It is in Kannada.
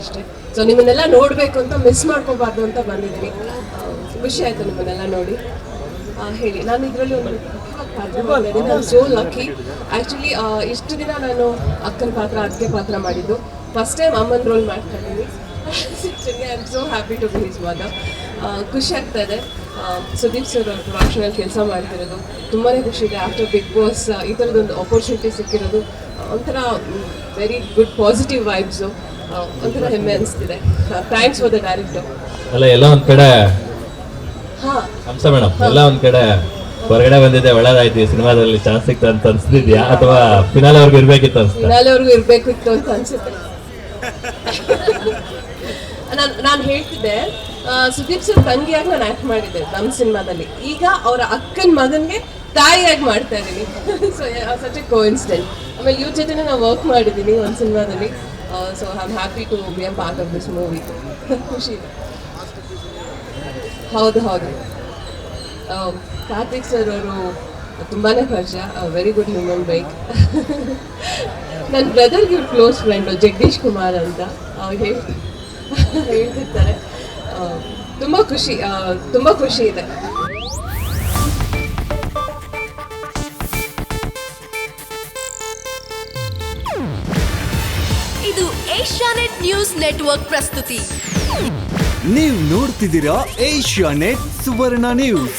ಅಷ್ಟೇ. ಸೊ ನಿಮ್ಮನ್ನೆಲ್ಲ ನೋಡಬೇಕು ಅಂತ ಮಿಸ್ ಮಾಡ್ಕೋಬಾರ್ದು ಅಂತ ಬಂದಿದ್ದೀನಿ. ಖುಷಿ ಆಯಿತು ನಿಮ್ಮನ್ನೆಲ್ಲ ನೋಡಿ. ಹೇಳಿ, ನಾನು ಇದರಲ್ಲಿ ಒಂದು ಪಾತ್ರ ಮಾಡಿದ್ದೀನಿ. ನಾನು ಸೋ ಲಕ್ಕಿ. ಆ್ಯಕ್ಚುಲಿ ಇಷ್ಟು ದಿನ ನಾನು ಅಕ್ಕನ ಪಾತ್ರ, ಅತ್ತಿಗೆ ಪಾತ್ರ ಮಾಡಿದ್ದು. ಫಸ್ಟ್ ಟೈಮ್ ಅಮ್ಮನ ರೋಲ್ ಮಾಡ್ತಾ ಇದ್ದೀನಿ. I am so happy to be his mother. ಖುಷಿ ಆಗ್ತಾ ಇದೆ. ಸುದೀಪ್ ಸರ್ ಅವ್ರ ಪ್ರೊಡಕ್ಷನಲ್ಲಿ ಕೆಲಸ ಮಾಡ್ತಿರೋದು ತುಂಬಾ ಖುಷಿ ಇದೆ. ಆಫ್ಟರ್ ಬಿಗ್ ಬಾಸ್ ಈ ಥರದೊಂದು ಆಪರ್ಚುನಿಟಿ ಸಿಕ್ಕಿರೋದು ಒಂಥರ ವೆರಿ ಗುಡ್ ಪಾಸಿಟಿವ್ ವೈಬ್ಸು. ಒಂಥರ ಹೆಮ್ಮೆ ಅನಿಸ್ತಿದೆ. Thanks for the director. ಅಲ್ಲ, ಎಲ್ಲ ಒಂದ್ ಕಡೆ ಹಂಸ ಮೇಡಮ್, ಎಲ್ಲ ಒಂದ್ ಕಡೆ ಹೊರಗಡೆ ಬಂದಿದೆ, ಒಳ್ಳೇದಾಯ್ತು, ಈ ಸಿನಿಮಾದಲ್ಲಿ ಚಾನ್ಸ್ ಸಿಕ್ತ ಅಂತ ಅನ್ಸ್ತಿದ್ಯಾ ಅಥವಾ ಫಿನಾಲೆವರೆಗೂ ಇರ್ಬೇಕಿತ್ತು ಅನ್ಸುತ್ತೆ? ಫಿನಾಲೆವರೆಗೂ ಇರಬೇಕಿತ್ತು ಅಂತ ಅನ್ಸುತ್ತೆ. ನಾನು ಹೇಳ್ತಿದ್ದೆ, ಸುದೀಪ್ ಸರ್ ತಂಗಿಯಾಗಿ ನಾನು ಆ್ಯಕ್ಟ್ ಮಾಡಿದ್ದೆ ನಮ್ಮ ಸಿನಿಮಾದಲ್ಲಿ. ಈಗ ಅವರ ಅಕ್ಕನ ಮಗನಿಗೆ ತಾಯಿಯಾಗಿ ಮಾಡ್ತಾ ಇದ್ದೀನಿ. So such a coincident. ಆಮೇಲೆ ಇವ್ರ ಜೊತೆ ನಾನು ವರ್ಕ್ ಮಾಡಿದ್ದೀನಿ ಒಂದು ಸಿನಿಮಾದಲ್ಲಿ. So I am happy to be a part of this movie. ಖುಷಿ ಇದೆ. ಹೌದು. ಕಾರ್ತಿಕ್ ಸರ್ ಅವರು ತುಂಬಾ ಪರಿಚಯ, ವೆರಿ ಗುಡ್ ಹ್ಯೂಮನ್ ಬೈಕ್. ನನ್ನ ಬ್ರದರ್ಗೆ ಇವ್ರು ಕ್ಲೋಸ್ ಫ್ರೆಂಡು, ಜಗದೀಶ್ ಕುಮಾರ್ ಅಂತ. ಅವ್ರು ಹೇಳ್ತಿರ್ತಾರೆ. ತುಂಬ ಖುಷಿ ಇದೆ. ಇದು ಏಷ್ಯಾನೆಟ್ ನ್ಯೂಸ್ ನೆಟ್ವರ್ಕ್ ಪ್ರಸ್ತುತಿ. ನೀವು ನೋಡ್ತಿದ್ದೀರಾ ಏಷ್ಯಾನೆಟ್ ಸುವರ್ಣ ನ್ಯೂಸ್.